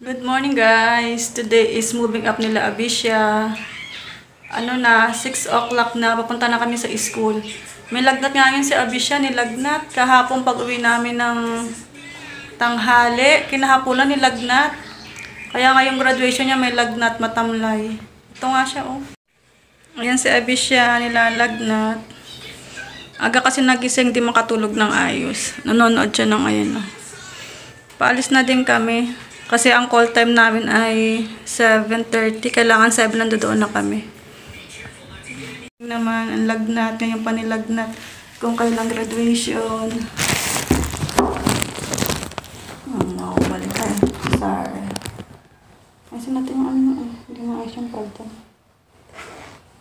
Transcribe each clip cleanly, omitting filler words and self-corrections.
Good morning guys! Today is moving up nila Abisha. 6 o'clock na, papunta na kami sa school. May lagnat nga ngayon si Abisha, nilagnat. Kahapon pag uwi namin ng tanghali, kinahapulan nilagnat. Kaya ngayong graduation niya may lagnat, matamlay. Ito nga siya oh. Ayan si Abisha, nilalagnat. Aga kasi nagising, di makatulog ng ayos. Nanonood siya ng ayan oh. Paalis na din kami. Kasi ang call time namin ay 7:30. Kailangan 7 nandoon na kami. Naman, ang lagnat. Ngayon pa nilagnat. Kung kailang graduation. No, balik tayo. Sorry. Ayusin natin yung ano. Hindi maayos yung palto.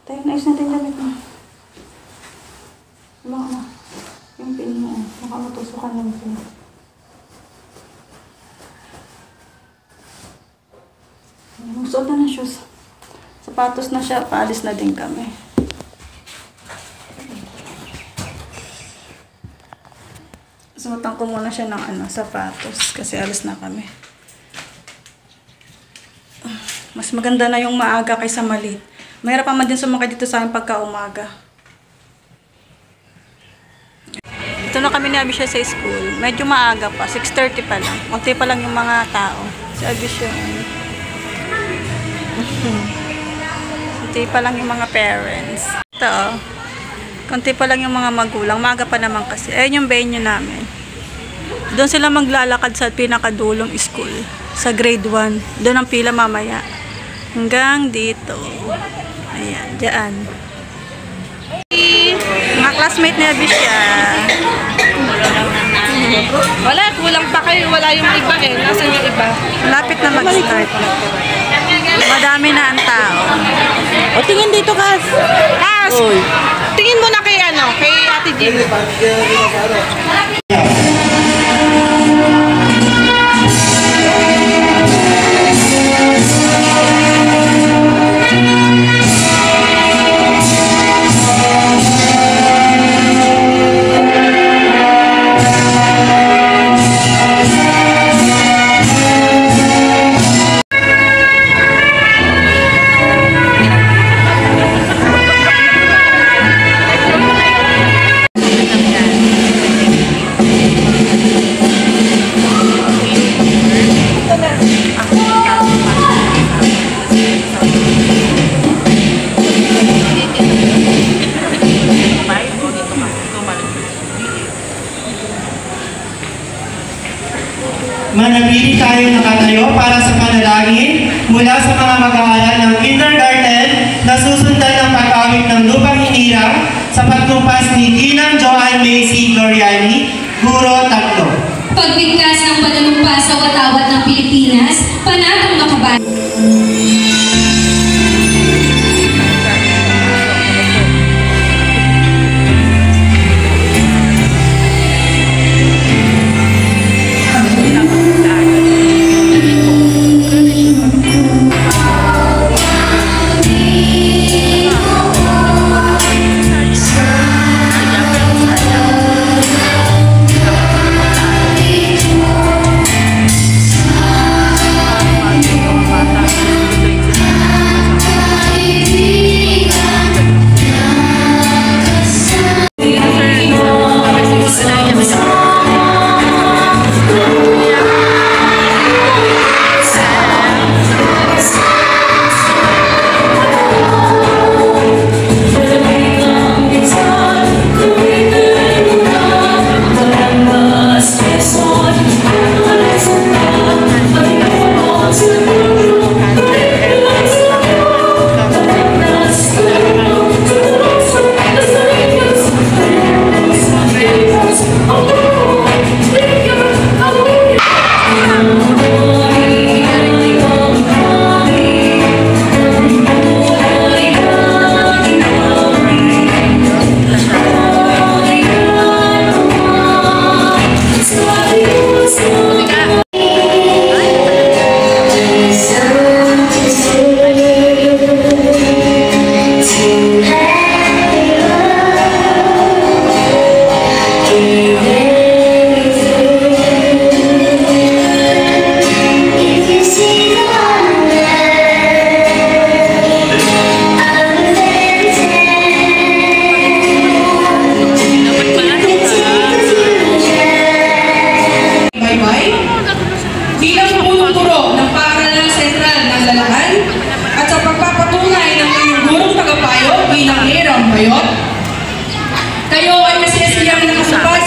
Tayo, naayos natin yung damit mo. Baka na. Yung pin mo. Baka matusukan lang pin. Magsuot na ng shoes. Sapatos na siya. Paalis na din kami. Suotan ko muna siya ng sapatos. Kasi alis na kami. Mas maganda na yung maaga kaysa maliit. Mahirap pa man din sumakay dito sa akin pagka umaga. Ito na kami ni Abisha sa school. Medyo maaga pa. 6:30 pa lang. Konti pa lang yung mga tao. Si Abisha. Konti pa lang yung mga parents. Ito oh. Konti pa lang yung mga magulang. Maga pa naman kasi. Ayun yung venue namin. Doon sila maglalakad sa pinakadulong school. Sa grade 1. Doon ang pila mamaya. Hanggang dito. Ayan. Diyan. Mga classmate ni Abisha. Wala. Kulang pa kayo. Wala yung iba eh. Nasaan yung iba? Malapit na mag-start. Madami na ang tao. O, tingin dito, Kas. Kas! Oy. Tingin mo na kay Ate Jim. Manatili tayo nakatayo para sa panalangin mula sa mga mag-aaral ng kindergarten na susundan ng pag-awit ng lupang hinirang sa pagtumpas ni Ginang Joanne Macy Gloriani, Guro 3. Pagbigkas ng pananumpas sa watawat ng Pilipinas, panatang makabayan.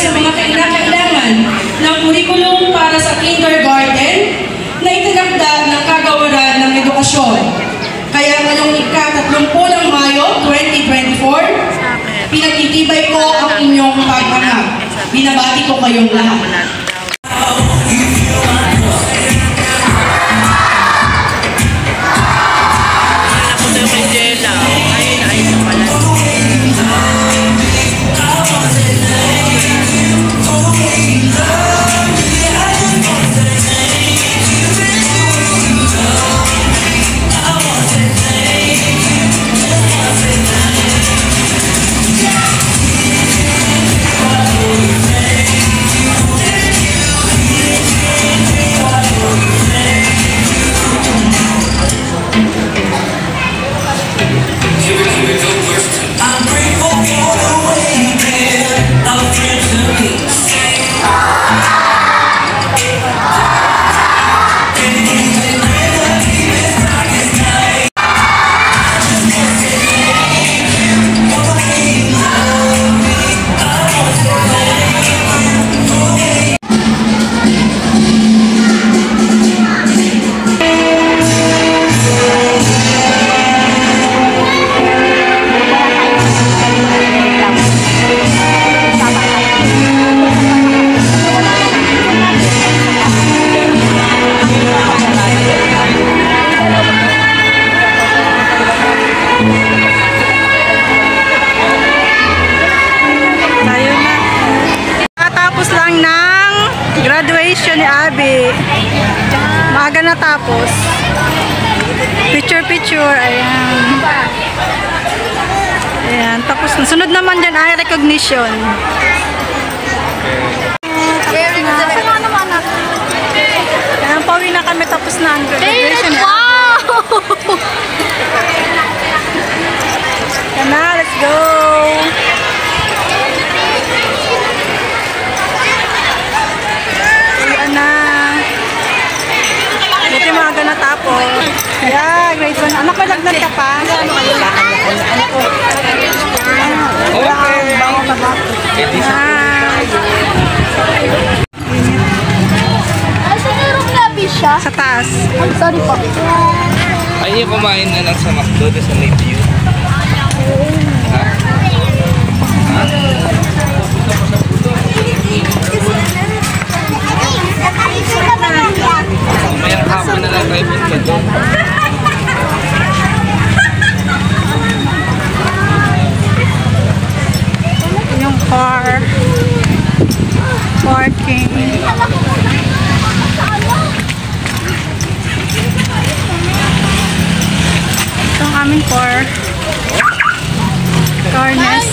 sa mga kailangan ng kurikulum para sa kindergarten na itinakda ng Kagawaran ng Edukasyon. Kaya ngayong ika-30 ng Mayo 2024, pinagtitibay ko ang inyong pag-angat. Binabati ko kayong lahat. Graduation ni Abby. Maaga natapos. Picture. Ayan. Ayan. Tapos sunod naman dyan ay recognition. Ayan, pauwi na kami. Tapos na ang graduation ni Abby. Ayan na, let's go. Natapos. Yeah, grade 1. Anak, may lagnat ka pa? Okay. Bango ka ba? Ay, sinurong labi siya? Sa taas. I'm sorry po. Ay, yung kumain na lang sa McDo, sa Lake View. Ha? Mayang hapon na lang tayo punta doon. Yung car. Parking. Ito ang aming car. Carness.